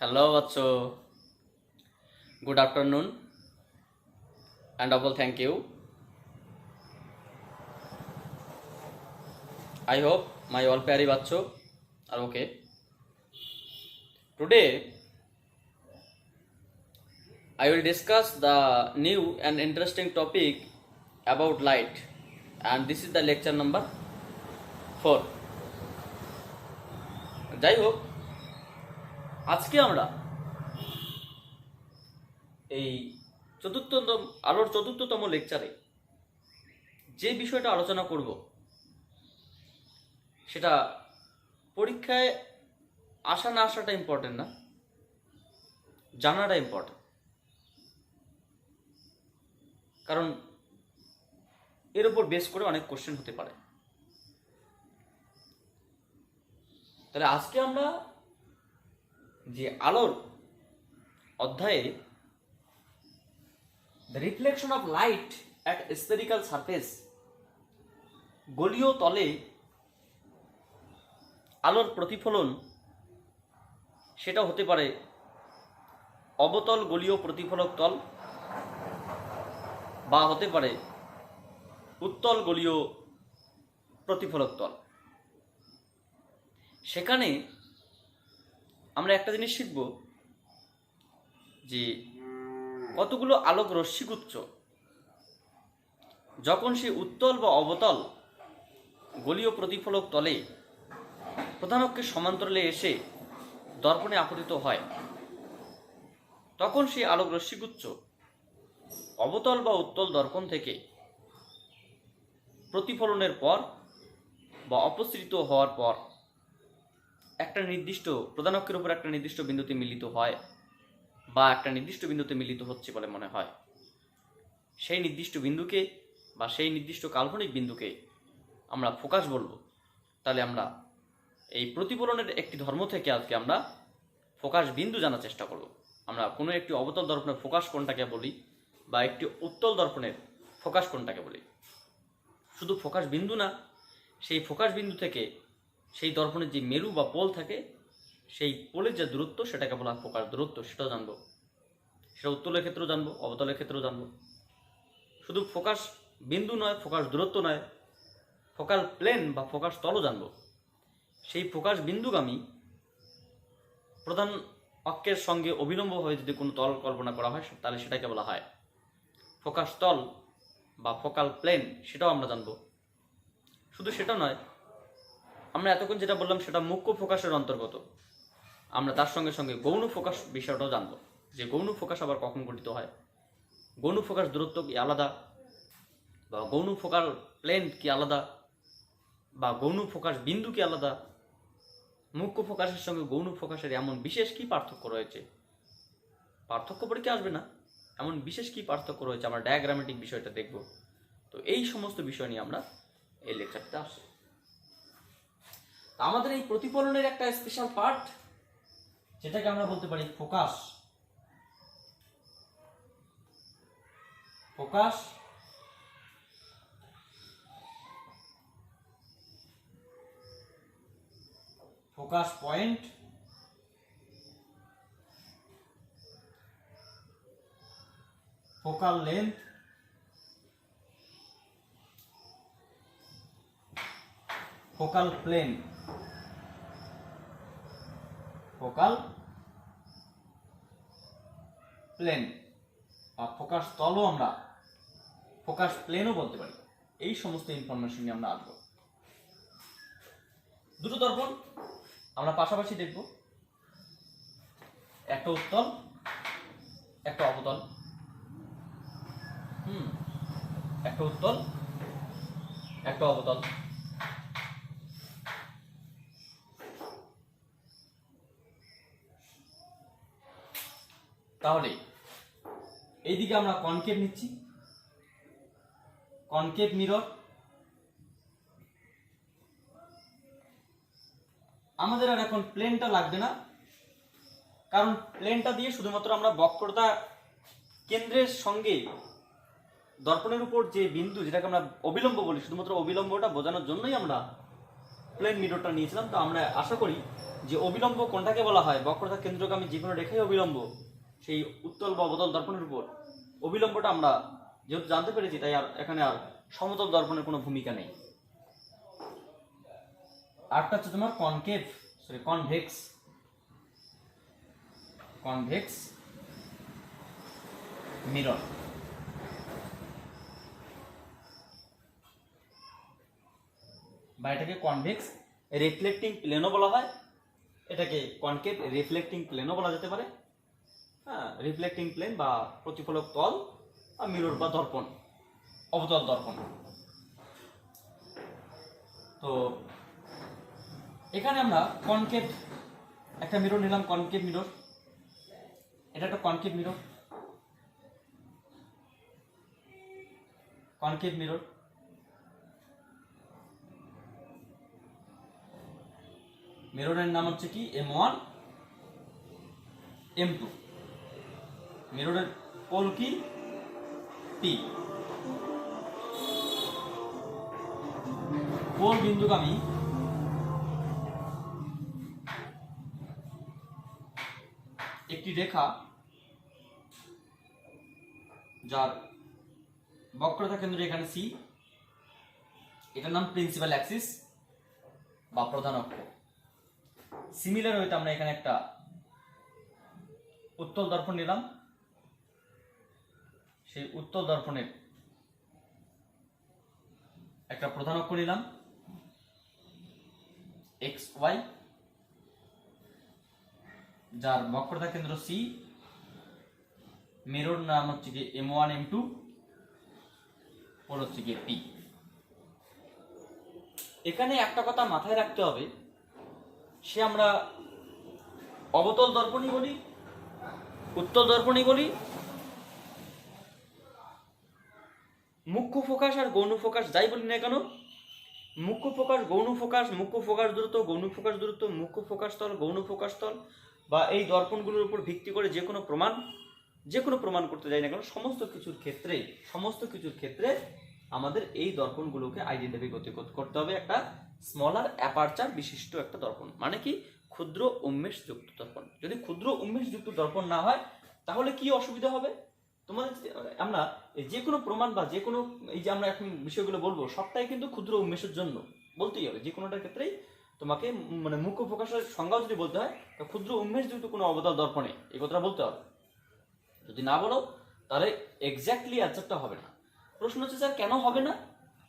Hello, Vatso. Good afternoon, and double thank you. I hope my all Pari Vatso are okay. Today, I will discuss the new and interesting topic about light, and this is the lecture number 4. যাই হোক, আজকে আমরা এই আলোর চতুর্থতম লেকচারে যে বিষয়টা আলোচনা করব সেটা পরীক্ষায় আসা না আসাটা ইম্পর্টেন্ট না, জানাটা ইম্পর্টেন্ট। কারণ এর উপর বেস করে অনেক কোশ্চেন হতে পারে। তাহলে আজকে আমরা যে আলোর অধ্যায়ে the reflection of light at spherical surface, গোলীয় তলে আলোর প্রতিফলন, সেটা হতে পারে অবতল গোলীয় প্রতিফলক তল বা হতে পারে উত্তল গোলীয় প্রতিফলক তল। সেখানে আমরা একটা জিনিস শিখব যে কতগুলো আলোক রশ্মিগুচ্ছ যখন সে উত্তল বা অবতল গোলীয় প্রতিফলক তলে প্রধান অক্ষের সমান্তরালে এসে দর্পণে আপতিত হয়, তখন সেই আলোক রশ্মিগুচ্ছ অবতল বা উত্তল দর্পণ থেকে প্রতিফলনের পর বা অপসৃত হওয়ার পর একটা নির্দিষ্ট প্রধান অক্ষের উপর একটা নির্দিষ্ট বিন্দুতে মিলিত হয় বা একটা নির্দিষ্ট বিন্দুতে মিলিত হচ্ছে বলে মনে হয়। সেই নির্দিষ্ট বিন্দুকে বা সেই নির্দিষ্ট কাল্পনিক বিন্দুকে আমরা ফোকাস বলবো। তাহলে আমরা এই প্রতিফলনের একটি ধর্ম থেকে আজকে আমরা ফোকাস বিন্দু জানার চেষ্টা করব। আমরা কোনো একটি অবতল দর্পণের ফোকাস কোনটাকে বলি বা একটি উত্তল দর্পণের ফোকাস কোনটাকে বলি। শুধু ফোকাস বিন্দু না, সেই ফোকাস বিন্দু থেকে সেই দর্পণের যে মেরু বা পোল থাকে, সেই পোলের যে দূরত্ব সেটাকে বলা হয় ফোকাস দূরত্ব, সেটাও জানবো। সেটা উত্তলের ক্ষেত্রেও জানবো, অবতলের ক্ষেত্রেও জানবো। শুধু ফোকাস বিন্দু নয়, ফোকাস দূরত্ব নয়, ফোকাল প্লেন বা ফোকাস তলও জানবো। সেই ফোকাস বিন্দুগামী প্রধান অক্ষের সঙ্গে অবিলম্বভাবে যদি কোনো তল কল্পনা করা হয় তাহলে সেটাকে বলা হয় ফোকাস তল বা ফোকাল প্লেন, সেটাও আমরা জানবো। শুধু সেটা নয়, আমরা এতক্ষণ যেটা বললাম সেটা মুখ্য ফোকাসের অন্তর্গত। আমরা তার সঙ্গে সঙ্গে গৌণ ফোকাস বিষয়টাও জানবো, যে গৌণ ফোকাস আবার কখন গঠিত হয়, গৌণ ফোকাস দূরত্ব কি আলাদা, বা গৌণ ফোকাল প্লেন কি আলাদা, বা গৌণ ফোকাস বিন্দু কি আলাদা, মুখ্য ফোকাসের সঙ্গে গৌণ ফোকাসের এমন বিশেষ কি পার্থক্য রয়েছে। পার্থক্য পরীক্ষা আসবে না, এমন বিশেষ কি পার্থক্য রয়েছে, আমরা ডায়াগ্রামেটিক বিষয়টা দেখব। তো এই সমস্ত বিষয় নিয়ে আমরা এই লেকচারটা আসি। আমাদের এই প্রতিফলনের একটা স্পেশাল পার্ট, যেটাকে আমরা বলতে পারি focus. Focus focus point, focal length, focal plane, focal plane বা ফোকাস তলও আমরা ফোকাস প্লেনও বলতে পারি। এই সমস্ত ইনফরমেশন নিয়ে আমরা আসবো। দুটো দর্পণ আমরা পাশাপাশি দেখব, একটা উত্তল একটা অবতল। একটা উত্তল একটা অবতল। তাহলে এইদিকে আমরা কনকেভ নিচ্ছি, কনকেভ মিরর। আমাদের আর এখন প্লেনটা লাগবে না, কারণ প্লেনটা দিয়ে শুধুমাত্র আমরা বক্রতা কেন্দ্রের সঙ্গে দর্পণের উপর যে বিন্দু, যেটাকে আমরা অবিলম্ব বলি, শুধুমাত্র অবিলম্বটা বোঝানোর জন্যই আমরা প্লেন মিররটা নিয়েছিলাম। তো আমরা আশা করি যে অবিলম্ব কোনটাকে বলা হয়, বক্রতা কেন্দ্রগামী যে কোনো রেখাই অবিলম্ব, সেই উত্তল বা অবতল দর্পণের উপর অবিলম্বটা আমরা যেহেতু জানতে পেরেছি, তাই আর এখানে আর সমতল দর্পণের কোনো ভূমিকা নেই। আরটা হচ্ছে তোমার কনভেক্স মিরর। বা এটাকে কনভেক্স রিফ্লেক্টিং প্লেনও বলা হয়, এটাকে কনকেভ রিফ্লেক্টিং প্লেনও বলা যেতে পারে। হ্যাঁ, রিফ্লেক্টিং প্লেন বা প্রতিফলক তল, আর মিরর বা দর্পণ, অবতল দর্পণ। তো এখানে আমরা কনকেভ একটা মিরর নিলাম, কনকেভ মিরর। এটা একটা কনকেভ মিরর, মিররের নাম হচ্ছে কি M1 M2। মিররের পোল কি P। পোল বিন্দুগামী একটি রেখা যার বক্রতা কেন্দ্র এখানে C, এটার নাম প্রিন্সিপাল অ্যাক্সিস বা প্রধান অক্ষ। সিমিলার হইতে আমরা এখানে একটা উত্তল দর্পণ নিলাম, সেই উত্তল দর্পণের একটা প্রধান অক্ষ নিলাম XY, যার বক্রতা কেন্দ্র C, মিরর নাম হচ্ছে কি M1 M2, পোল হচ্ছে কি P। এখানে একটা কথা মাথায় রাখতে হবে, সে আমরা অবতল দর্পণই বলি, উত্তল দর্পণই বলি, মুখ্য ফোকাস আর গৌণ ফোকাস যাই বলি না কেন, মুখ্য ফোকাস গৌণ ফোকাস, মুখ্য ফোকাস দূরত্ব, গৌণ ফোকাস দূরত্ব, মুখ্য ফোকাস তল, গৌণ ফোকাস তল, বা এই দর্পণগুলোর উপর ভিত্তি করে যে কোনো প্রমাণ করতে যাই না কেন, সমস্ত কিছুর ক্ষেত্রে আমাদের এই দর্পণগুলোকে আইডেন্টিফাই করতে হবে একটা স্মলার অ্যাপারচার বিশিষ্ট একটা দর্পণ। মানে কি, ক্ষুদ্র উন্মেষযুক্ত দর্পণ। যদি ক্ষুদ্র উন্মেষযুক্ত দর্পণ না হয় তাহলে কি অসুবিধা হবে তোমাদের? আমরা যে কোনো প্রমাণ বা যে কোনো এই যে আমরা এখন বিষয়গুলো বলবো, সবটাই কিন্তু ক্ষুদ্র উন্মেষের জন্য বলতেই হবে। যে কোনোটার ক্ষেত্রেই তোমাকে মানে মুখ্য ফোকাসের সংজ্ঞাও যদি বলতে হয়, ক্ষুদ্র উন্মেষযুক্ত কোনো অবতল দর্পণে এই কথাটা বলতে হবে। যদি না বলো তাহলে এক্স্যাক্টলি অ্যান্সারটা হবে না। প্রশ্ন হচ্ছে স্যার কেন হবে না?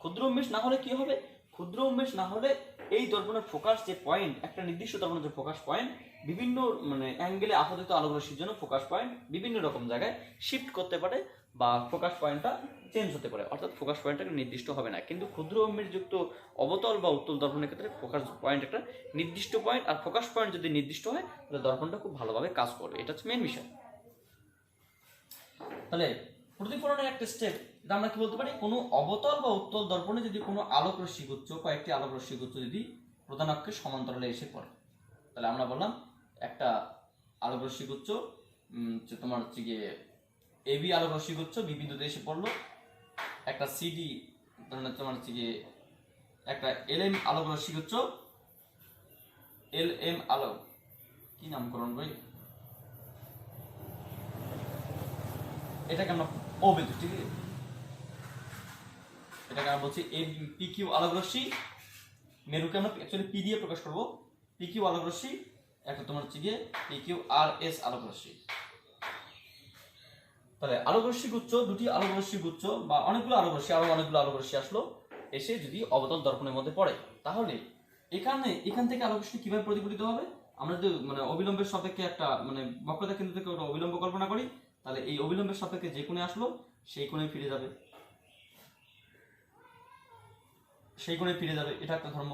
ক্ষুদ্র উন্মেষ না হলে কি হবে? ক্ষুদ্র উন্মেষ না হলে এই দর্পণের ফোকাস যে পয়েন্ট, একটা নির্দিষ্ট দর্পণের যে ফোকাস পয়েন্ট বিভিন্ন মানে অ্যাঙ্গেলে আপতিত আলোকরশ্মির জন্য ফোকাস পয়েন্ট বিভিন্ন রকম জায়গায় শিফট করতে পারে বা ফোকাস পয়েন্টটা চেঞ্জ হতে পারে, অর্থাৎ ফোকাস পয়েন্টটা নির্দিষ্ট হবে না। কিন্তু ক্ষুদ্র উন্মেষযুক্ত অবতল বা উত্তল দর্পণের ক্ষেত্রে ফোকাস পয়েন্ট একটা নির্দিষ্ট পয়েন্ট, আর ফোকাস পয়েন্ট যদি নির্দিষ্ট হয় তাহলে দর্পণটা খুব ভালোভাবে কাজ করবে। এটা হচ্ছে মেন বিষয়। তাহলে প্রতিফলনের একটা স্টেপ, এটা আমরা কি বলতে পারি, কোনো অবতল বা উত্তল দর্পণে যদি কোনো আলোক রশ্মিগুচ্ছ, কয়েকটি আলোক রশ্মিগুচ্ছ যদি প্রধান অক্ষের সমান্তরালে এসে পড়ে, তাহলে আমরা বললাম একটা আলোক রশ্মিগুচ্ছ তোমার হচ্ছে গিয়ে এবি আলোক রশ্মিগুচ্ছ বি বিন্দুতে এসে পড়লো, একটা সিডি তোমার হচ্ছে গিয়ে একটা এলএম আলোক রশ্মিগুচ্ছ, এলএম আলোক কি নামকরণ বই, এটাকে আমরা ও বিন্দু, ঠিক আছে, এটাকে আমরা বলছি এ পি কিউ আলোক রশ্মি, মেরুকে আমরা অ্যাকচুয়ালি পি দিয়ে প্রকাশ করব, পি কিউ আলোক রশ্মি, একটা তোমার হচ্ছে গিয়ে পি কিউ আর এস আলোক রশ্মি। তাহলে আলোক রশ্মি গুচ্ছ, দুটি আলোক রশ্মি গুচ্ছ বা অনেকগুলো আলোক রশ্মি, আরো অনেকগুলো আলোক রশ্মি আসলো, এসে যদি অবতল দর্পণের মধ্যে পড়ে, তাহলে এখান থেকে আলোক রশ্মি কিভাবে প্রতিফলিত হবে? আমরা যদি মানে অবিলম্বের সাপেক্ষে একটা মানে বক্রতা কেন্দ্র থেকে ওটা অবিলম্ব কল্পনা করি, তাহলে এই অবিলম্বের সাপেক্ষে যে কোণে আসলো সেই কোণে ফিরে যাবে, এটা একটা ধর্ম,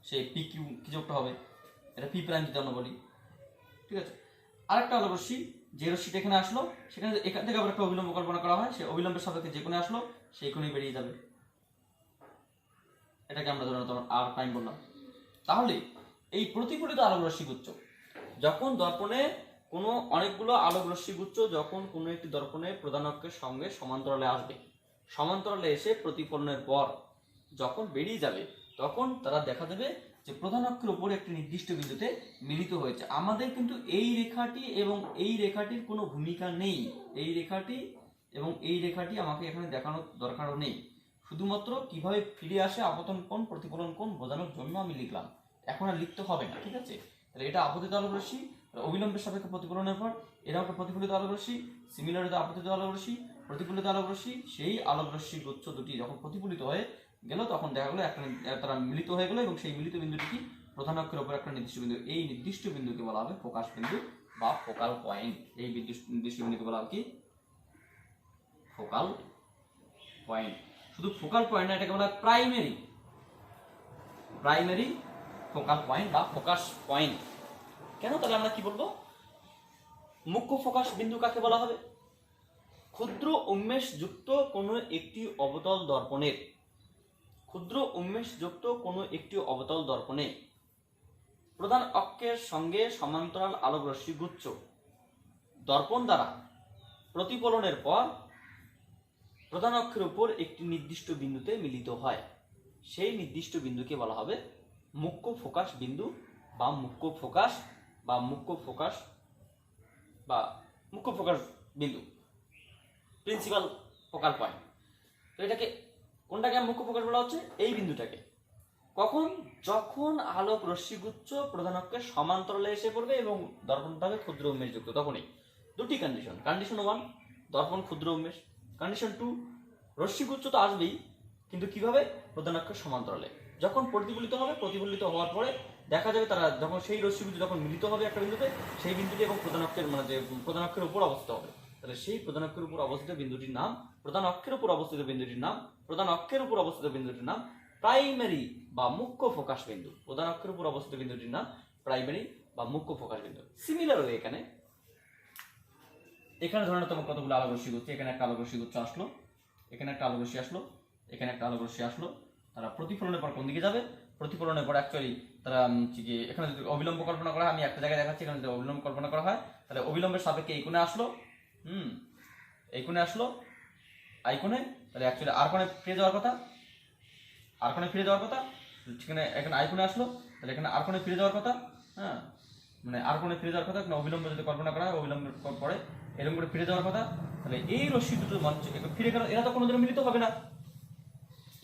সেই পি কিউ কি যোগটা হবে, এটা পি প্রাইম যদি আমরা বলি, ঠিক আছে। আরেকটা আলোক রশ্মি, যে রশ্মিটা এখানে আসলো সেখানে এখান থেকে আবার একটা অবিলম্ব কল্পনা করা হয়, সেই অবিলম্বের সাপেক্ষে যে কোণে আসলো সেই কোণে বেরিয়ে যাবে, এটাকে আমরা ধরুন তোমার আর প্রাইম বললাম। তাহলে এই প্রতিফলিত আলোক রশ্মিগুচ্ছ যখন দর্পণে অনেকগুলো আলোক রশ্মিগুচ্ছ যখন কোনো একটি দর্পণে প্রধান অক্ষের সঙ্গে সমান্তরালে আসবে, সমান্তরালে এসে প্রতিফলনের পর যখন বেরিয়ে যাবে তখন তারা দেখা দেবে যে প্রধান অক্ষের উপরে একটি নির্দিষ্ট বিন্দুতে মিলিত হয়েছে। আমাদের কিন্তু এই রেখাটি এবং এই রেখাটির কোনো ভূমিকা নেই। এই রেখাটি এবং এই রেখাটি আমাকে এখানে দেখানোর দরকারও নেই। শুধুমাত্র কিভাবে ফিরে আসে আপতন কোণ প্রতিফলন কোণ বোঝানোর জন্য আমি লিখলাম, এখন আর লিখতে হবে না। ঠিক আছে, তাহলে এটা আপতিত আলোক রশ্মি, অবিলম্বের সাপেক্ষে প্রতিফলনের পর এরা একটা প্রতিফলিত আলোক রশ্মি, সিমিলার আপতিত আলোক রশ্মি, প্রতিফলিত আলোক রশ্মি। সেই আলোক রশ্মি গুচ্ছ দুটি যখন প্রতিফলিত হয়ে গেল তখন দেখা গেলো একটা তারা মিলিত হয়ে গেল এবং সেই মিলিত বিন্দুটি কি প্রধান অক্ষের উপর একটা নির্দিষ্ট বিন্দু। এই নির্দিষ্ট বিন্দুকে বলা হবে ফোকাস বিন্দু বা ফোকাল পয়েন্ট। এই নির্দিষ্ট বিন্দুকে বলা হবে কি ফোকাল পয়েন্ট। শুধু ফোকাল পয়েন্ট না, এটাকে বলা হয় প্রাইমারি ফোকাল পয়েন্ট বা ফোকাস পয়েন্ট। কেন? তাহলে আমরা কি বলবো, মুখ্য ফোকাস বিন্দু কাকে বলা হবে? ক্ষুদ্র উন্মেষ যুক্ত কোনো একটি অবতল দর্পণের প্রধান অক্ষের সঙ্গে সমান্তরাল আলোক রশ্মি গুচ্ছ দর্পণ দ্বারা প্রতিফলনের পর প্রধান অক্ষের উপর একটি নির্দিষ্ট বিন্দুতে মিলিত হয়। সেই নির্দিষ্ট বিন্দুকে বলা হবে মুখ্য ফোকাস বিন্দু বা মুখ্য ফোকাস বিন্দু, প্রিন্সিপাল ফোকাল পয়েন্ট। তো এটাকে কোনটাকে মুখ্য ফোকাস বলা হচ্ছে? এই বিন্দুটাকে। কখন? যখন আলোক রশ্মিগুচ্ছ প্রধান অক্ষের সমান্তরালে এসে পড়বে এবং দর্পণটা হবে ক্ষুদ্র উন্মেষযুক্ত, তখনই। দুটি কন্ডিশন। কন্ডিশন 1 দর্পণ ক্ষুদ্র উন্মেষ, কন্ডিশন 2 রশ্মিগুচ্ছ তো আসবেই, কিন্তু কিভাবে? প্রধান অক্ষের সমান্তরালে। যখন প্রতিফলিত হওয়ার পরে দেখা যাবে তারা যখন সেই রশ্মিগুচ্ছ যখন মিলিত হবে একটা বিন্দুতে, সেই বিন্দুটি এবং প্রধান অক্ষের প্রধান অক্ষের উপর অবস্থিত হবে। তাহলে সেই প্রধান অক্ষের উপর অবস্থিত বিন্দুটির নাম প্রাইমারি বা মুখ্য ফোকাস বিন্দু। প্রধান অক্ষের উপর অবস্থিত বিন্দুটির নাম প্রাইমারি বা মুখ্য ফোকাস বিন্দু। সিমিলার ওয়ে এখানে ধরে নাও তোমার কতগুলো আলোক রশ্মি গুচ্ছ, এখানে একটা আলোক রশ্মি গুচ্ছ আসলো, এখানে একটা আলোক রশ্মি আসলো, এখানে একটা আলোক রশ্মি আসলো। তারা প্রতিফলনের পর কোন দিকে যাবে? প্রতিফলনের পর অ্যাকচুয়ালি তারা এখানে যদি অবিলম্ব কল্পনা করা হয়, আমি একটা জায়গায় দেখাচ্ছি, এখানে যদি অবিলম্ব কল্পনা করা হয় তাহলে অবিলম্বের সাপেক্ষে এই কোণে আসলো, এই কোণে আসলো, আই কোণে, তাহলে অ্যাকচুয়ালি আর কোণে ফিরে যাওয়ার কথা, সেখানে এখানে আই কোণে আসলো, তাহলে এখানে আর কোণে ফিরে যাওয়ার কথা। হ্যাঁ, মানে আর কোণে ফিরে যাওয়ার কথা, অবিলম্ব যদি কল্পনা করা হয় অবিলম্বের পরে এরকম করে ফিরে যাওয়ার কথা। তাহলে এই রশ্মি দুটো ফিরে গেল, এরা তো কোনোদিনও মিলিত হবে না।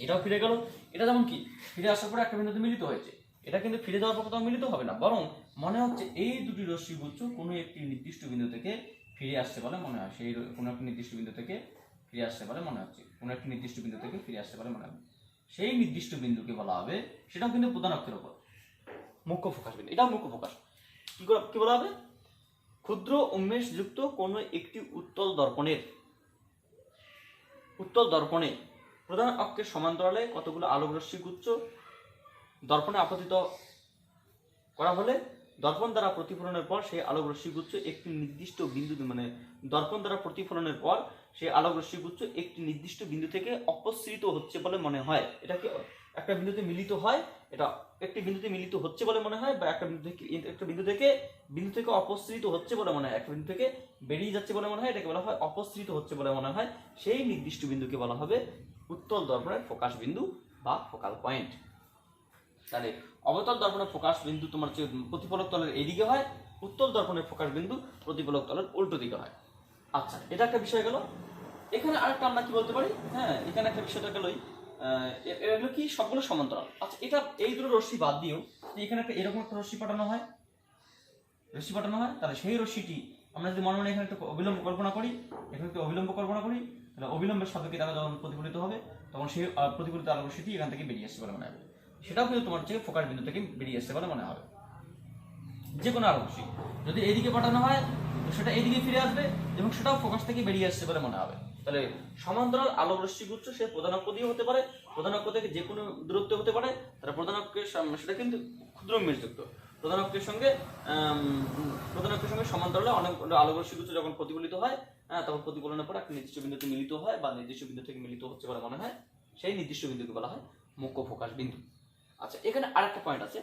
এটাও ফিরে গেল, এটা যেমন কি ফিরে আসার পরে একটা বিন্দুতে মিলিত হয়েছে, এটা কিন্তু ফিরে যাওয়ার পর কোথাও মিলিত হবে না, বরং মনে হচ্ছে এই দুটি রশ্মি গুচ্ছ কোনো একটি নির্দিষ্ট বিন্দু থেকে ফিরে আসছে বলে মনে হয়। কোনো একটি নির্দিষ্ট বিন্দু থেকে ফিরে আসছে বলে মনে হচ্ছে। সেই নির্দিষ্ট বিন্দুকে বলা হবে, সেটাও কিন্তু প্রধান অক্ষের উপর, মুখ্য ফোকাস বিন্দু। এটাও মুখ্য ফোকাস। কি বলা হবে? ক্ষুদ্র উন্মেষ যুক্ত কোনো একটি উত্তল দর্পণে প্রধান অক্ষের সমান্তরালে কতগুলো আলোক রশ্মি গুচ্ছ দর্পণে আপতিত করা হলে দর্পণ দ্বারা প্রতিফলনের পর সেই আলোক রশ্মিগুচ্ছ একটি নির্দিষ্ট বিন্দু থেকে অপসৃত হচ্ছে বলে মনে হয়। এটা কি একটা বিন্দুতে মিলিত হয়, এটা একটি বিন্দুতে মিলিত হচ্ছে বলে মনে হয়, বা একটা বিন্দু থেকে অপসৃত হচ্ছে বলে মনে হয়, একটা বিন্দু থেকে বেরিয়ে যাচ্ছে বলে মনে হয়, এটাকে বলা হয় অপসৃত হচ্ছে বলে মনে হয়। সেই নির্দিষ্ট বিন্দুকে বলা হবে উত্তল দর্পণের ফোকাস বিন্দু বা ফোকাল পয়েন্ট। তাহলে অবতল দর্পণের ফোকাস বিন্দু তোমার যে প্রতিফলক তলের এইদিকে হয়, উত্তল দর্পণের ফোকাস বিন্দু প্রতিফলক তলের উল্টো দিকে হয়। আচ্ছা, এটা একটা বিষয় গেল। এখানে আরেকটা আমরা কি বলতে পারি, হ্যাঁ এখানে একটা বিষয়টা গেলই, এগুলো কি সবগুলো সমান্তরাল। আচ্ছা, এটা এই দুটো রশ্মি বাদ দিয়েও এখানে একটা এরকম একটা রশ্মি পাঠানো হয়, তাহলে সেই রশ্মিটি আমরা যদি মনে মনে এখানে একটা অবিলম্ব কল্পনা করি, তাহলে অবিলম্বের সাপেক্ষে তারা যখন প্রতিফলিত হবে তখন সেই প্রতিফলিত আলোক রশ্মিটি এখান থেকে বেরিয়ে আসছে বলে মনে হবে। সেটাও কিন্তু তোমার হচ্ছে ফোকাস বিন্দু থেকে বেরিয়ে আসছে বলে মনে হবে। যে কোনো আলোক রশ্মি যদি এইদিকে পাঠানো হয় তো সেটা এইদিকে ফিরে আসবে এবং সেটাও ফোকাস থেকে বেরিয়ে আসছে বলে মনে হবে। তাহলে সমান্তরাল আলোক রশ্মি গুচ্ছ সে প্রধান অক্ষ দিয়ে হতে পারে, প্রধান অক্ষ থেকে যে কোনো দূরত্বে হতে পারে। তাহলে প্রধান অক্ষের সেটা কিন্তু ক্ষুদ্র উন্মেষযুক্ত, প্রধান অক্ষের সঙ্গে সমান্তরালে অনেক আলোক রশ্মি গুচ্ছ যখন প্রতিফলিত হয়, তখন প্রতিফলনের পর একটা নির্দিষ্ট বিন্দুতে মিলিত হয় বা নির্দিষ্ট বিন্দু থেকে মিলিত হচ্ছে বলে মনে হয়। সেই নির্দিষ্ট বিন্দুকে বলা হয় মুখ্য ফোকাস বিন্দু। আচ্ছা, এখানে আরেকটা পয়েন্ট আছে,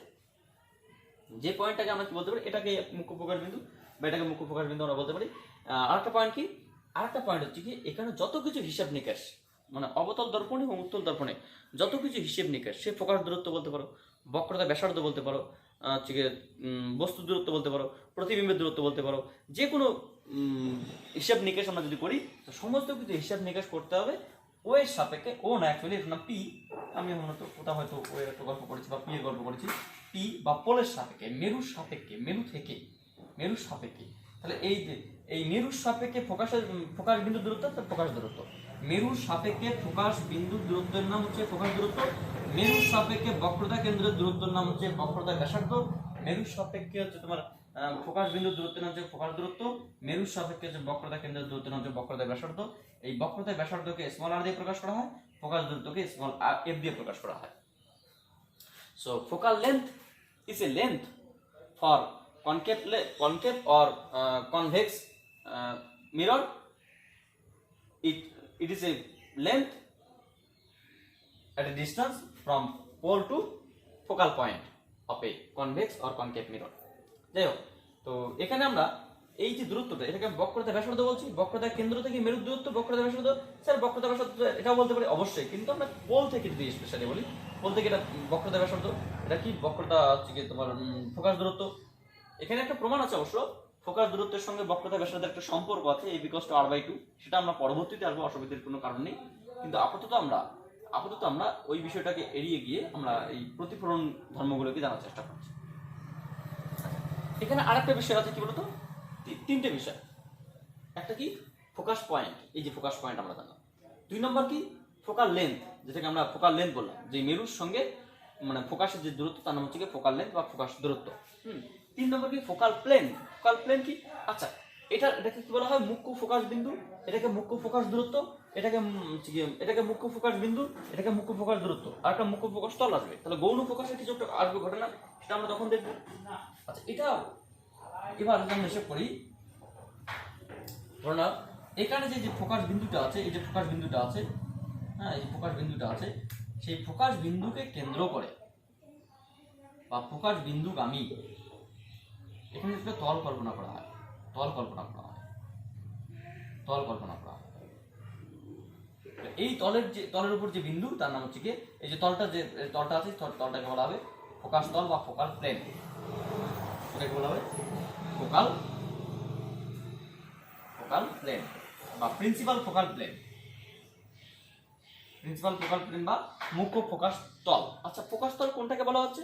যে পয়েন্টটাকে আমরা কি বলতে পারি, এটাকে মুখ্য ফোকাস বিন্দু বা এটাকে মুখ্য ফোকাস বিন্দু আমরা বলতে পারি। আরেকটা পয়েন্ট কি, আরেকটা পয়েন্ট হচ্ছে কি, এখানে যত কিছু হিসাব নিকাশ মানে অবতল দর্পণে এবং উত্তল দর্পণে যত কিছু হিসেব নিকেশ, সে ফোকাস দূরত্ব বলতে পারো, বক্রতা ব্যাসার্ধ বলতে পারো, হচ্ছে গিয়ে বস্তু দূরত্ব বলতে পারো, প্রতিবিম্বের দূরত্ব বলতে পারো, যে কোনো হিসাব নিকেশ আমরা যদি করি, তো সমস্ত কিছু হিসাব নিকেশ করতে হবে ও এর সাপেক্ষে। ও না, অ্যাকচুয়ালি এটা না পি, আমি মূলত কোথাও হয়তো ও এর একটা গল্প করেছি বা পি এর গল্প করেছি। পি বা পোলের সাপেক্ষে, মেরুর সাপেক্ষে, মেরুর সাপেক্ষে। তাহলে এই যে এই মেরুর সাপেক্ষে ফোকাস বিন্দু দূরত্ব, ফোকাস দূরত্ব। মেরুর সাপেক্ষে ফোকাস বিন্দুর দূরত্বের নাম হচ্ছে ফোকাস দূরত্ব। মেরুর সাপেক্ষে বক্রতা কেন্দ্রের দূরত্বের নাম হচ্ছে বক্রতা ব্যাসার্ধ। মেরুর সাপেক্ষে হচ্ছে তোমার ফোকাস বিন্দুর দূরত্বের নাম হচ্ছে ফোকাস দূরত্ব। মেরুর সাপেক্ষে হচ্ছে বক্রতা কেন্দ্রের দূরত্বের নাম হচ্ছে বক্রতা ব্যাসার্ধ। এই বক্রতা ব্যাসার্ধকে স্মল আর দিয়ে প্রকাশ করা হয়, ফোকাস দূরত্বকে স্মল এফ দিয়ে প্রকাশ করা হয়। So focal length is a length for concave or convex mirror. It is a length at a distance from pole to focal point of a convex or concave mirror. যাই হোক, তো এখানে আমরা এই যে দূরত্বটা, এটাকে বক্রতা ব্যাসার্ধ বলছি। বক্রতা কেন্দ্র থেকে মেরুর দূরত্ব বক্রতা ব্যাসার্ধ। স্যার বক্রতা ব্যাসার্ধ এটাও বলতে পারি অবশ্যই, কিন্তু আমরা পোল থেকে যদি স্পেশালি বলি, পোল থেকে এটা বক্রতা ব্যাসার্ধ, এটা কি বক্রতা হচ্ছে কি তোমার ফোকাস দূরত্ব। এখানে একটা প্রমাণ আছে অবশ্য, ফোকাস দূরত্বের সঙ্গে বক্রতা ব্যাসার্ধের একটা সম্পর্ক আছে, a = r/2। সেটা আমরা পরবর্তীতে আসবো, অসুবিধার কোনো কারণ নেই। কিন্তু আপাতত আমরা ওই বিষয়টাকে এড়িয়ে গিয়ে আমরা এই প্রতিফলন ধর্মগুলোকে জানার চেষ্টা করছি। এখানে আরেকটা বিষয় আছে, কি বলতো, তিনটে বিষয়। একটা কি ফোকাস পয়েন্ট, এই যে ফোকাস পয়েন্ট আমরা জানলাম। 2 নম্বর কি ফোকাল লেন্থ, যেটাকে আমরা ফোকাল লেন্থ বললাম, যে মেরুর সঙ্গে মানে ফোকাসের যে দূরত্ব তার নাম হচ্ছে ফোকাল লেন্থ বা ফোকাস দূরত্ব। 3 নম্বর কি ফোকাল প্লেন। ফোকাল প্লেন কি, আচ্ছা এটাকে কি বলা হয়, মুখ্য ফোকাস বিন্দু, এটাকে মুখ্য ফোকাস দূরত্ব, এটাকে মুখ্য ফোকাস বিন্দু, এটাকে মুখ্য ফোকাস দূরত্ব, আর একটা মুখ্য ফোকাস তল আসবে। তাহলে গৌণ ফোকাসের কিছু একটা আসবে ঘটনা, সেটা আমরা তখন দেখবো। আচ্ছা এটা এবার আমরা হিসেব করি, ধরো না এখানে যে ফোকাস বিন্দুটা আছে, এই যে ফোকাস বিন্দুটা আছে, হ্যাঁ এই যে ফোকাস বিন্দুটা আছে, সেই ফোকাস বিন্দুকে কেন্দ্র করে বা ফোকাস বিন্দুগামী এখানে একটা তল কল্পনা করা হয়। এই তলের উপর যে বিন্দু তার নাম হচ্ছে কি, এই যে তলটা আছে, তলটাকে বলা হবে ফোকাস তল বা ফোকাল প্লেন। এটাকে বলা হবে ফোকাল প্লেন বা প্রিন্সিপাল ফোকাল প্লেন বা মুখ্য ফোকাস তল। আচ্ছা ফোকাস তল কোনটাকে বলা হচ্ছে,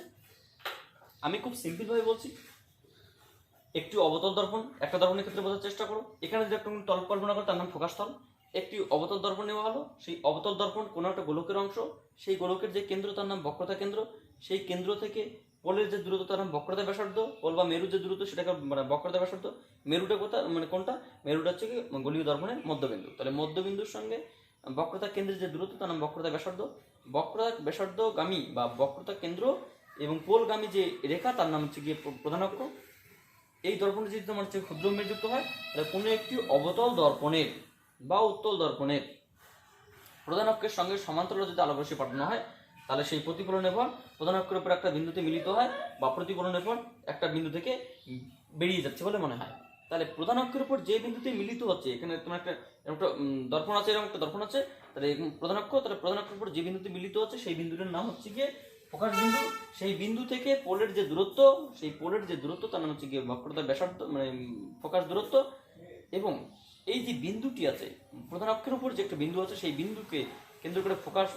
আমি খুব সিম্পল ভাবে বলছি। একটি অবতল দর্পণ, একটা দর্পণের ক্ষেত্রে বোঝার চেষ্টা করো। এখানে যে একটা তল কল্পনা করো তার নাম ফোকাস তল। একটি অবতল দর্পণ নেওয়া হলো, সেই অবতল দর্পণ কোনো একটা গোলকের অংশ, সেই গোলকের যে কেন্দ্র তার নাম বক্রতা কেন্দ্র। সেই কেন্দ্র থেকে পোলের যে দূরত্ব তার নাম বক্রতা ব্যাসার্ধ। পোল বা মেরুর যে দূরত্ব সেটাকে মানে বক্রতা ব্যাসার্ধ। মেরুটা কোনটা, মেরুটা হচ্ছে কি গোলীয় দর্পণের মধ্যবিন্দু। তাহলে মধ্যবিন্দুর সঙ্গে বক্রতা কেন্দ্রের যে দূরত্ব তার নাম বক্রতা ব্যাসার্ধ। বক্রতা ব্যাসার্ধগামী বা বক্রতা কেন্দ্র এবং পোলগামী যে রেখা তার নাম হচ্ছে গিয়ে প্রধান অক্ষ। এই দর্পণে যদি তোমার হচ্ছে ক্ষুদ্র মেরু যুক্ত হয়, তাহলে কোনো একটি অবতল দর্পণের বা উত্তল দর্পণের প্রধান অক্ষের সঙ্গে সমান্তরালে যদি আলোকরশ্মি পাঠানো হয়, তাহলে সেই প্রতিফলনের ফল প্রধান অক্ষের উপর একটা বিন্দুতে মিলিত হয় বা প্রতিফলনের ফল একটা বিন্দু থেকে বেরিয়ে যাচ্ছে বলে মনে হয়। তাহলে প্রধান অক্ষের উপর যে বিন্দুতে মিলিত হচ্ছে, এখানে তোমার একটা দর্পণ আছে, এরকম একটা দর্পণ আছে, তাহলে প্রধান অক্ষের উপর যে বিন্দুতে মিলিত হচ্ছে সেই বিন্দুটার নাম হচ্ছে গিয়ে ফোকাস বিন্দু। সেই বিন্দু থেকে পোলের যে দূরত্ব, সেই পোলের যে দূরত্ব তার নাম হচ্ছে গিয়ে বক্রতা ব্যাসার্ধ মানে ফোকাস দূরত্ব। এবং এই যে বিন্দুটি আছে প্রধান অক্ষের উপর যে একটা বিন্দু আছে, সেই বিন্দুকে কেন্দ্র করে ফোকাস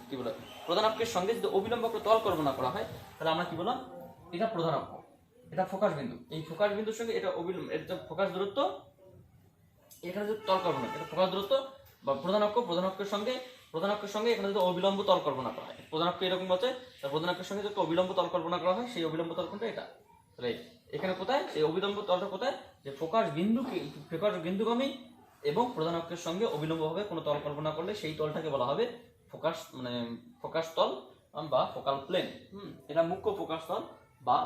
কি বলে প্রধান অক্ষের সঙ্গে যদি অবিলম্ব তল কল্পনা করা হয়, তাহলে আমরা কি বললাম, এটা প্রধান অক্ষ, এটা ফোকাস বিন্দু। এই ফোকাস বিন্দুর সঙ্গে এটা এটা ফোকাস দূরত্ব, এখানে যদি তল কল্পনা, এটা ফোকাস দূরত্ব বা প্রধান অক্ষের সঙ্গে এখানে যদি অবিলম্ব তল কল্পনা করা হয়, প্রধান অক্ষ এরকম আছে, তার প্রধান অক্ষের সঙ্গে যদি অবিলম্ব তল কল্পনা করা হয়, সেই অবিলম্ব তল কোনটা, এটা। তাহলে এখানে কোথায় সেই অবিলম্ব তলটা কোথায়, যে ফোকাস বিন্দুগামী এবং প্রধান অক্ষের সঙ্গে অবিলম্বভাবে কোনো তল কল্পনা করলে সেই তলটাকে বলা হবে ফোকাস তল বা ফোকাল প্লেন। এটা মুখ্য ফোকাস তল বা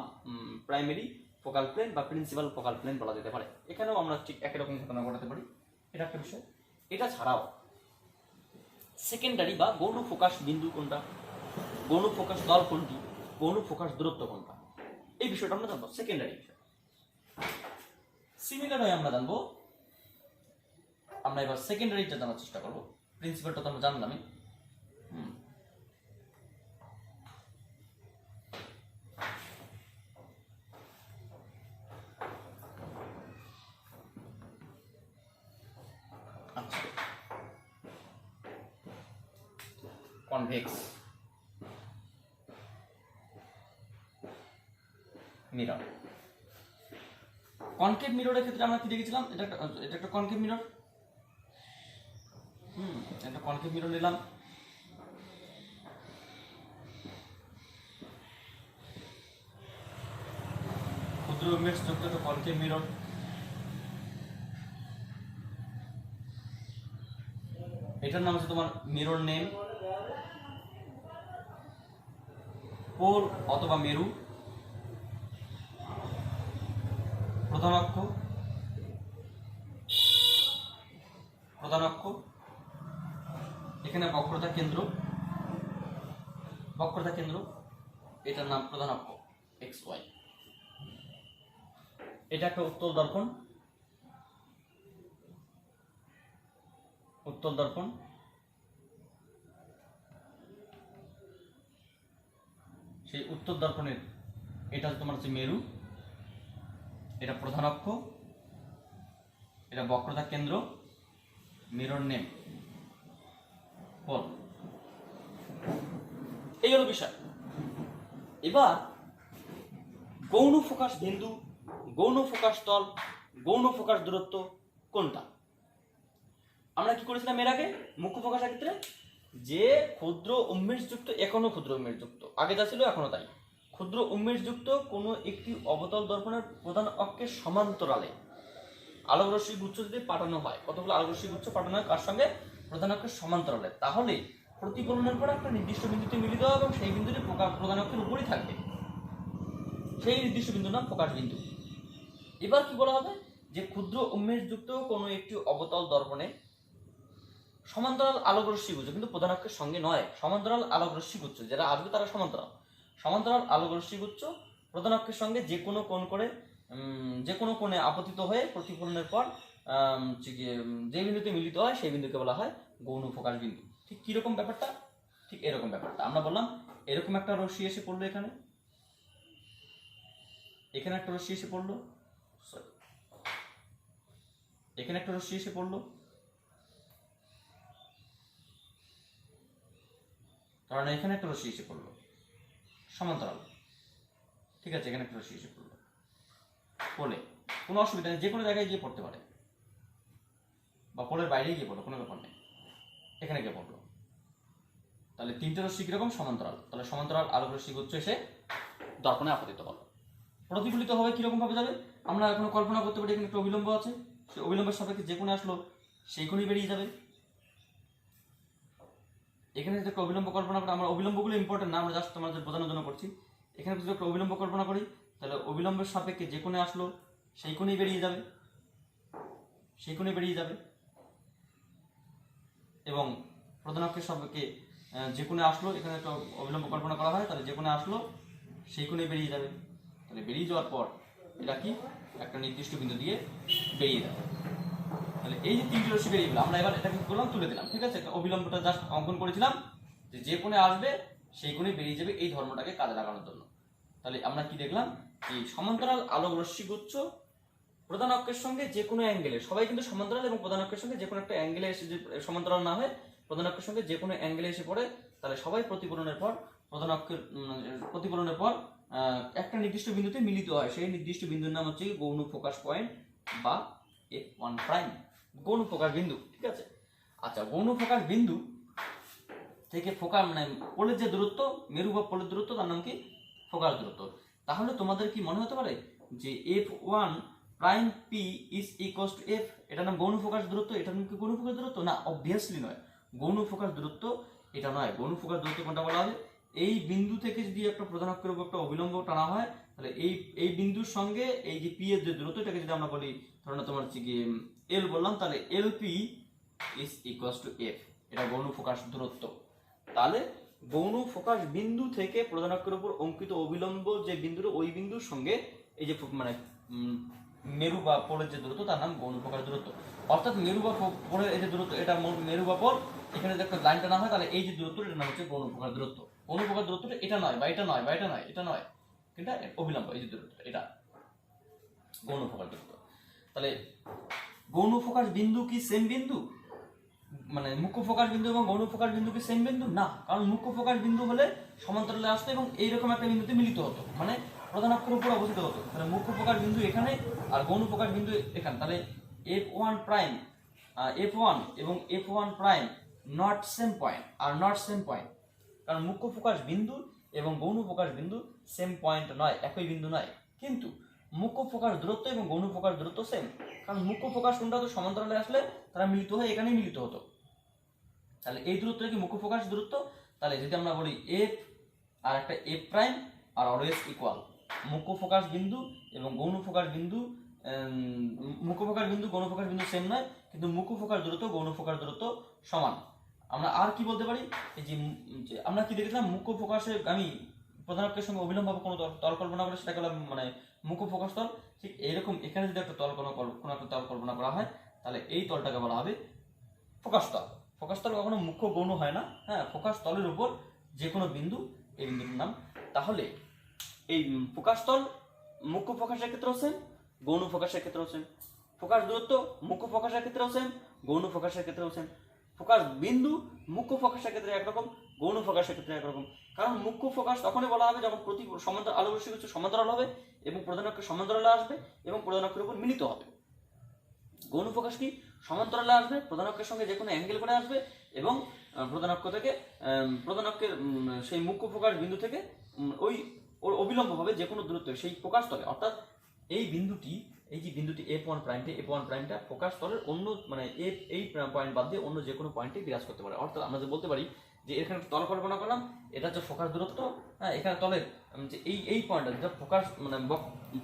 প্রাইমারি ফোকাল প্লেন বা প্রিন্সিপাল ফোকাল প্লেন বলা যেতে পারে। এখানেও আমরা ঠিক একই রকম ঘটনা ঘটাতে পারি, এটা একটা বিষয়। এটা ছাড়াও সেকেন্ডারি বা গৌণ ফোকাস বিন্দু কোনটা, গৌণ ফোকাস তল কোনটি, গৌণ ফোকাস দূরত্ব কোনটা, এই বিষয়টা আমরা জানবো, সেকেন্ডারি বিষয়। সিমিলার হয়ে আমরা জানবো, আমরা এবার সেকেন্ডারিটা জানার চেষ্টা করবো। প্রিন্সিপালটা তো আমরা জানলামই। আচ্ছা, কনভেক্স মিরর। কনকেভ মিররের ক্ষেত্রে আমরা কি দেখেছিলাম, এটা একটা কনকেভ মিরর। একটা কনকেভ মিরর নিলাম। ক্ষুদ্র উন্মেষ যুক্ত একটা কনকেভ মিরর। এটার নাম হচ্ছে তোমার মিরর নেম, পোল অথবা মেরু, প্রধান অক্ষ, এখানে বক্রতা কেন্দ্র, এটার নাম প্রধান অক্ষ এক্স ওয়াই। এটা একটা উত্তল দর্পণ, সেই উত্তর দর্পণের এটা তোমার হচ্ছে মেরু, এটা প্রধান অক্ষ, এটা বক্রতা কেন্দ্র, মিরর নেম, পোল। এই হলো বিষয়। এবার গৌণ ফোকাস বিন্দু, গৌণ ফোকাস তল, গৌণ ফোকাস দূরত্ব কোনটা? আমরা কি করেছিলাম এর আগে মুখ্য ফোকাসের ক্ষেত্রে, যে ক্ষুদ্র উন্মেষযুক্ত, এখনো ক্ষুদ্র উন্মেষযুক্ত, আগে যা ছিল এখনো তাই, ক্ষুদ্র উন্মেষযুক্ত কোনো একটি অবতল দর্পণের প্রধান অক্ষের সমান্তরালে আলোকরশ্মি গুচ্ছ যদি পাঠানো হয়, কতগুলো আলোকরশ্মি গুচ্ছ পাঠানো হয় কার সঙ্গে? প্রধান অক্ষের সমান্তরালে, তাহলে প্রতিফলনের পর একটা নির্দিষ্ট বিন্দুতে মিলিত হবে এবং সেই বিন্দুটি প্রধান অক্ষের উপরই থাকবে, সেই নির্দিষ্ট বিন্দুর নাম ফোকাস বিন্দু। এবার কি বলা হবে, যে ক্ষুদ্র উন্মেষযুক্ত কোনো একটি অবতল দর্পণে সমান্তরাল আলোকরশ্মি গুচ্ছ, কিন্তু প্রধান অক্ষের সঙ্গে নয়, সমান্তরাল আলোকরশ্মি গুচ্ছ যারা আসবে তারা সমান্তরাল আলোকরশ্মি গুচ্ছ প্রধান অক্ষের সঙ্গে যে কোনো কোণ করে, যে কোনো কোণে আপতিত হয়ে প্রতিফলনের পর যে বিন্দুতে মিলিত হয় সেই বিন্দুকে বলা হয় গৌণ ফোকাস বিন্দু। ঠিক কিরকম ব্যাপারটা? ঠিক এরকম ব্যাপারটা। আমরা বললাম এরকম একটা রশ্মি এসে পড়লো, এখানে একটা রশ্মি এসে পড়লো, এখানে একটা রশ্মি এসে পড়লো, কারণ এখানে একটা রশ্মি এসে পড়লো সমান্তরাল, ঠিক আছে, এখানে একটা রশ্মি এসে পড়লো পোলে, কোনো অসুবিধা নেই, যে কোনো জায়গায় গিয়ে পড়তে পারে, বা পোলের বাইরে গিয়ে পড়লো, কোনো ব্যাপার নেই, এখানে গিয়ে পড়লো। তাহলে তিনটে রশ্মি কিরকম? সমান্তরাল। তাহলে সমান্তরাল আলোক রশ্মি গুচ্ছ এসে দর্পণে আপতিত হলো। প্রতিফলিত হবে কিরকম ভাবে যাবে? আমরা এখন কল্পনা করতে পারি, এখানে একটা অবিলম্ব আছে, সেই অবিলম্বের সাপেক্ষে যে কোণে আসলো সেই কোণেই বেরিয়ে যাবে। এখানে যদি একটা অবিলম্ব কল্পনা করি, আমরা অবিলম্বগুলো ইম্পর্টেন্ট না, আমরা জাস্ট তোমাদের বোঝানোর জন্য করছি। এখানে যদি একটা অবিলম্ব কল্পনা করি, তাহলে অবিলম্বের সাপেক্ষে যে কোণে আসলো সেই কোণেই বেরিয়ে যাবে, এবং প্রধান অক্ষের সাপেক্ষে যে কোণে আসলো, এখানে একটা অবিলম্ব কল্পনা করা হয়, তাহলে যে কোণে আসলো সেই কোণেই বেরিয়ে যাবে। তাহলে বেরিয়ে যাওয়ার পর এটা কি একটা নির্দিষ্ট বিন্দু দিয়ে বেরিয়ে যাবে। তাহলে এই যে তিনটি রশ্মি বেরিয়ে গেল, আমরা এবার এটা কি করলাম? তুলে দিলাম, ঠিক আছে। অবিলম্বটা জাস্ট অঙ্কন করেছিলাম, যে কোণে আসবে সেই কোণে বেরিয়ে যাবে, এই ধর্মটাকে কাজে লাগানোর জন্য। তাহলে আমরা কি দেখলাম? এই সমান্তরাল আলোক রশ্মি গুচ্ছ প্রধান অক্ষের সঙ্গে যে কোনো অ্যাঙ্গেলে, সবাই কিন্তু সমান্তরাল এবং প্রধান অক্ষের সঙ্গে যে কোনো একটা অ্যাঙ্গেলে এসে, যে সমান্তরাল না হয় প্রধান অক্ষের সঙ্গে যে কোনো অ্যাঙ্গেলে এসে পড়ে, তাহলে সবাই প্রতিফলনের পর প্রধান অক্ষের প্রতিফলনের পর একটা নির্দিষ্ট বিন্দুতে মিলিত হয়, সেই নির্দিষ্ট বিন্দুর নাম হচ্ছে গৌণ ফোকাস পয়েন্ট বা F1', গৌণ ফোকাস বিন্দু, ঠিক আছে। আচ্ছা, গৌণ ফোকাস বিন্দু থেকে ফোকাস মানে পোলের যে দূরত্ব, মেরু বা পোলের দূরত্ব, তার নাম কি? ফোকাস দূরত্ব। তাহলে তোমাদের কি মনে হতে পারে যে F1'P is equals to F, এটার নাম গৌণ ফোকাস দূরত্ব, এটার নাম কি গৌণ ফোকাস দূরত্ব? না, অবভিয়াসলি নয়, গৌণ ফোকাস দূরত্ব এটা নয়। গৌণ ফোকাস দূরত্ব কোনটা বলা হবে? এই বিন্দু থেকে যদি একটা প্রধান অক্ষের উপর একটা অবিলম্ব টানা হয়, তাহলে এই বিন্দুর সঙ্গে এই যে পি এর যে দূরত্ব, এটাকে যদি আমরা বলি ধরুন তোমার হচ্ছে কি এল বললাম, তাহলে LP is equals to F, এটা গৌণ ফোকাস দূরত্ব। তাহলে গৌণ ফোকাস বিন্দু থেকে প্রধান অক্ষের উপর অঙ্কিত অবিলম্ব যে বিন্দুর, ওই বিন্দুর সঙ্গে এই যে মানে মেরু বা পোলের যে দূরত্ব তার নাম গৌণ প্রকাশ দূরত্ব। অর্থাৎ মেরু বা পোলের এই যে দূরত্ব, এটা মেরু বা পোল, এখানে যদি একটা লাইন টানা হয় তাহলে এই যে দূরত্ব এটার নাম হচ্ছে গৌণ প্রকাশ দূরত্ব। গৌণ প্রকাশ দূরত্বটা এটা নয় বা এটা নয় বা এটা নয়, এটা নয়, এটা অবিলম্ব, এই যে দূরত্ব এটা গৌণ প্রকাশ দূরত্ব। তাহলে গৌণ প্রকাশ বিন্দু কি সেম বিন্দু? মানে মুখ্য প্রকাশ বিন্দু এবং গৌণ প্রকাশ বিন্দু কি সেম বিন্দু? না, কারণ মুখ্য প্রকাশ বিন্দু হলে সমান্তরালে আসতো এবং এইরকম একটা বিন্দুতে মিলিত হতো, মানে প্রধান অক্ষের উপর অবস্থিত হতো। তাহলে মুখ্য প্রকাশ বিন্দু এখানে আর গৌণ প্রকাশ বিন্দু এখানে। তাহলে F1 প্রাইম, F1 এবং F1 prime not same point are not same point, কারণ মুখ্য প্রকাশ বিন্দু এবং গৌণ প্রকাশ বিন্দু সেম পয়েন্ট নয়, একই বিন্দু নয়। কিন্তু মুখ্য প্রকাশ দূরত্ব এবং গৌণ প্রকাশ দূরত্ব সেম, কারণ মুখ্য প্রকাশ কোনটা তো সমান্তরালে আসলে তারা মিলিত হয়ে এখানেই মিলিত হতো। তাহলে এই দূরত্বটা কি মুখ্য প্রকাশ দূরত্ব। তাহলে যদি আমরা বলি এফ আর একটা F prime are always equal, মুখ্য প্রকাশ বিন্দু এবং গৌণ প্রকাশ বিন্দু, মুখ্য প্রকাশ বিন্দু গৌণ প্রকাশ বিন্দু সেম নয়, কিন্তু মুখ্য প্রকাশ দূরত্ব গৌণ প্রকাশ দূরত্ব সমান। আমরা আর কি বলতে পারি, এই যে আমরা কি দেখেছিলাম, মুখ্য প্রকাশে আমি প্রধান অক্ষের সঙ্গে অবিলম্বভাবে কোনো তল কল্পনা করে সেটাকে বলা মানে মুখ্য প্রকাশ তল। ঠিক এরকম এখানে যদি একটা তল কোনো একটা তল কল্পনা করা হয় তাহলে এই তলটাকে বলা হবে প্রকাশ তল। প্রকাশ তল কখনো মুখ্য গৌণ হয় না, হ্যাঁ, প্রকাশ তলের উপর যে কোনো বিন্দু, এই বিন্দুর নাম। তাহলে এই প্রকাশ তল মুখ্য প্রকাশের ক্ষেত্রেও সেম, গৌণ প্রকাশের ক্ষেত্রেও সেম। প্রকাশ দূরত্ব মুখ্য প্রকাশের ক্ষেত্রেও সেম, গৌণ প্রকাশের ক্ষেত্রেও সেম। প্রকাশ বিন্দু মুখ্য প্রকাশের ক্ষেত্রে একরকম, গৌণ প্রকাশের ক্ষেত্রে একরকম। কারণ মুখ্য প্রকাশ তখনই বলা হবে যখন প্রতি সমান্তরাল আলোরশ্মি হচ্ছে সমান্তরাল হবে এবং প্রধান অক্ষের সমান্তরালে আসবে এবং প্রধান অক্ষের উপর মিলিত হবে। গৌণ প্রকাশ কি সমান্তরালে আসবে, প্রধান অক্ষের সঙ্গে যে কোনো অ্যাঙ্গেল করে আসবে এবং প্রধান অক্ষ থেকে প্রধান অক্ষের সেই মুখ্য প্রকাশ বিন্দু থেকে ওই অবিলম্ব হবে যে কোনো দূরত্ব সেই প্রকাশ তলে। অর্থাৎ এই বিন্দুটি, এই যে বিন্দুটি F1 প্রাইমটা, F1 প্রাইমটা প্রকাশ তলের অন্য মানে এই পয়েন্ট বাদ দিয়ে অন্য যে কোনো পয়েন্টে বিরাজ করতে পারে। অর্থাৎ আমরা যে বলতে পারি যে এখানে তল কল্পনা করলাম, এটা হচ্ছে প্রকাশ দূরত্ব, হ্যাঁ, এখানে তলের যে এই পয়েন্টটা যেটা প্রকাশ মানে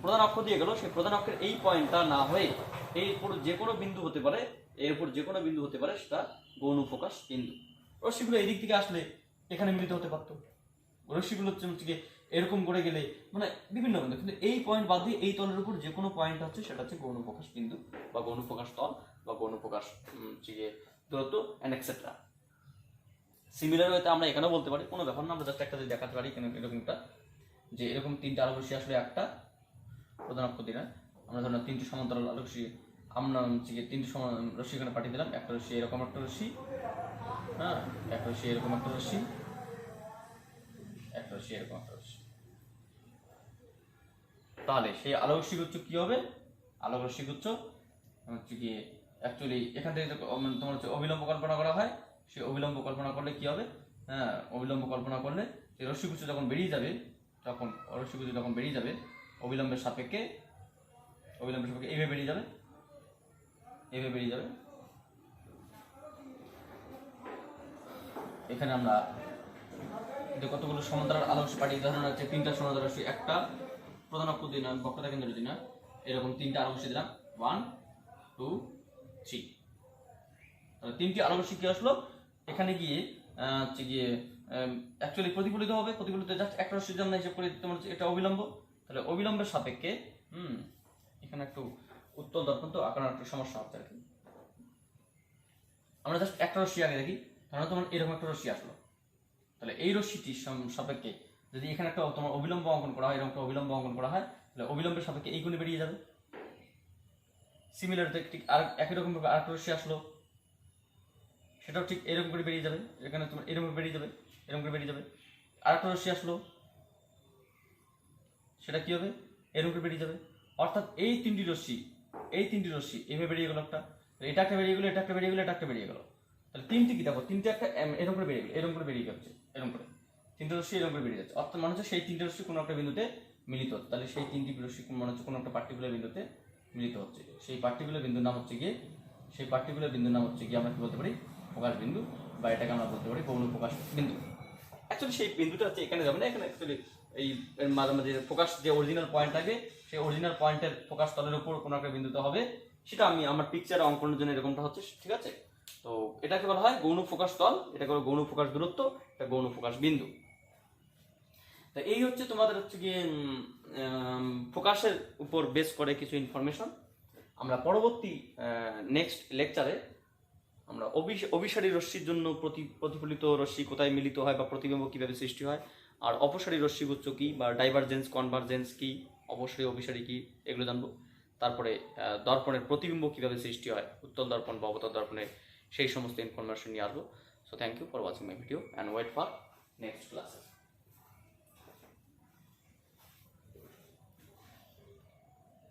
প্রধান অক্ষ দিয়ে গেল, সেই প্রধান অক্ষের এই পয়েন্টটা না হয়ে এরপর যে কোনো বিন্দু হতে পারে, এরপর যে কোনো বিন্দু হতে পারে, সেটা গৌণ প্রকাশ বিন্দু। রশ্মিগুলো এই দিক থেকে আসলে এখানে মিলিত হতে পারতো, রশ্মিগুলো হচ্ছে এরকম করে গেলে মানে বিভিন্ন বিন্দু, কিন্তু এই পয়েন্ট বাদ দিয়ে এই তলের উপর যে কোনো পয়েন্ট হচ্ছে সেটা হচ্ছে গৌণ প্রকাশ বিন্দু বা গৌণ প্রকাশ তল বা গৌণ প্রকাশ দূরত্ব এন্ড এক্সেট্রা। সিমিলার হয়তো আমরা এখানেও বলতে পারি, কোনো ব্যাপার না, আমরা জাস্ট একটা দেখাতে পারি কেন এরকমটা, যে এরকম তিনটা আলোকরশ্মি আসলে একটা প্রধান অক্ষ দিয়ে, আমরা ধরুন তিনটি সমান্তরাল আলোকরশ্মি, আমরা তিনটি রশ্মি এখানে পাঠিয়ে দিলাম, একটা রশ্মি এরকম একটা রশ্মি, হ্যাঁ, একটা রশ্মি এরকম একটা রশ্মি, একটা রশ্মি এরকম একটা রশ্মি। তাহলে সেই আলোকরশ্মি গুচ্ছ কি হবে? আলোকরশ্মি গুচ্ছ হচ্ছে কি অ্যাকচুয়ালি এখান থেকে তোমার হচ্ছে অবিলম্ব কল্পনা করা হয়, সেই অবিলম্ব কল্পনা করলে কি হবে, হ্যাঁ, অবিলম্ব কল্পনা করলে সেই রশ্মিগুচ্ছ যখন বেরিয়ে যাবে, তখন রশ্মিগুচ্ছ যখন বেরিয়ে যাবে অবিলম্বের সাপেক্ষে এইভাবে বেরিয়ে যাবে, এইভাবে বেরিয়ে যাবে। এখানে আমরা কতগুলো সমান্তরাল আলোকরশ্মি পাঠিয়ে, ধরুন হচ্ছে তিনটা সমান্তরাল রশ্মি, একটা প্রধান অক্ষ দিয়ে না বক্রতা কেন্দ্র দিয়ে না, এরকম তিনটা আলোকরশ্মি দিলাম 1 2 3। তাহলে তিনটি আলোকরশ্মি কি আসলো, এখানে গিয়ে হচ্ছে গিয়ে অ্যাকচুয়ালি প্রতিফলিত হবে, প্রতিফলিত জাস্ট একটা রশ্মির জন্য হিসেব করে তোমার এটা অবিলম্ব। তাহলে অবিলম্বের সাপেক্ষে এখানে একটু উত্তল দর্পণ তো আঁকানোর একটু সমস্যা হচ্ছে আর কি। আমরা জাস্ট একটা রশ্মি আগে দেখি, ধরো তোমার এরকম একটা রশ্মি আসলো, তাহলে এই রশ্মিটির সাপেক্ষে যদি এখানে একটা তোমার অবিলম্ব অঙ্কন করা হয়, এরকম একটা অবিলম্ব অঙ্কন করা হয়, তাহলে অবিলম্বের সাপেক্ষে এই কোণে বেরিয়ে যাবে। সিমিলার ঠিক আর একই রকম ভাবে আরেকটা রশ্মি আসলো, সেটাও ঠিক এরকম করে বেরিয়ে যাবে, এখানে তোমার এরকম বেরিয়ে যাবে, এরকম করে বেরিয়ে যাবে। আরেকটা রশ্মি আসলো, সেটা কি হবে, এরকম করে বেরিয়ে যাবে। অর্থাৎ এই তিনটি রশ্মি এভাবে বেরিয়ে গেল, একটা এটা একটা বেরিয়ে গেলো, এটা একটা বেরিয়ে গেলো, এটা একটা বেরিয়ে গেলো। তাহলে তিনটি কি দেখো, তিনটে একটা এরকম করে বেরিয়ে গেল, এরকম করে বেরিয়ে যাচ্ছে, এরকম করে তিনটে রশ্মি এরকম করে বেরিয়ে যাচ্ছে। অর্থাৎ মনে হচ্ছে সেই তিনটে রশ্মি কোনো একটা বিন্দুতে মিলিত হচ্ছে। তাহলে সেই তিনটি রশ্মি মনে হচ্ছে কোনো একটা পার্টিকুলার বিন্দুতে মিলিত হচ্ছে। সেই পার্টিকুলার বিন্দুর নাম হচ্ছে গিয়ে আমরা কি বলতে পারি, প্রকাশ বিন্দু, বা এটাকে আমরা বলতে পারি গৌণ প্রকাশ বিন্দু। অ্যাকচুয়ালি সেই বিন্দুটা হচ্ছে এখানে যাবে না, এখানে অ্যাকচুয়ালি এই মাঝে মাঝে ফোকাস যে অরিজিনাল পয়েন্ট থাকে, সেই অরিজিনাল পয়েন্টের ফোকাস তলের উপর কোনো একটা বিন্দুতে হবে, সেটা আমি আমার পিকচারে অঙ্কনের জন্য এরকমটা হচ্ছে, ঠিক আছে। তো এটাকে বলা হয় গৌণ ফোকাস তল, এটা হলো গৌণ ফোকাস দূরত্ব, এটা গৌণ ফোকাস বিন্দু। তো এই হচ্ছে তোমাদের হচ্ছে গিয়ে ফোকাসের উপর বেস করে কিছু ইনফরমেশন। আমরা পরবর্তী নেক্সট লেকচারে আমরা অভিসারী রশ্মির জন্য প্রতিফলিত রশ্মি কোথায় মিলিত হয় বা প্রতিবিম্ব কিভাবে সৃষ্টি হয়, আর অপসারী রশ্মিগুচ্ছ কি বা ডাইভারজেন্স কনভারজেন্স কি, অপসারী অভিসারী কি, এগুলো জানবো। তারপরে দর্পণের প্রতিবিম্ব কিভাবে সৃষ্টি হয়, উত্তল দর্পণ বা অবতল দর্পণে, সেই সমস্ত ইনফরমেশন নিয়ে আসবো। So thank you for watching my video and wait for next class.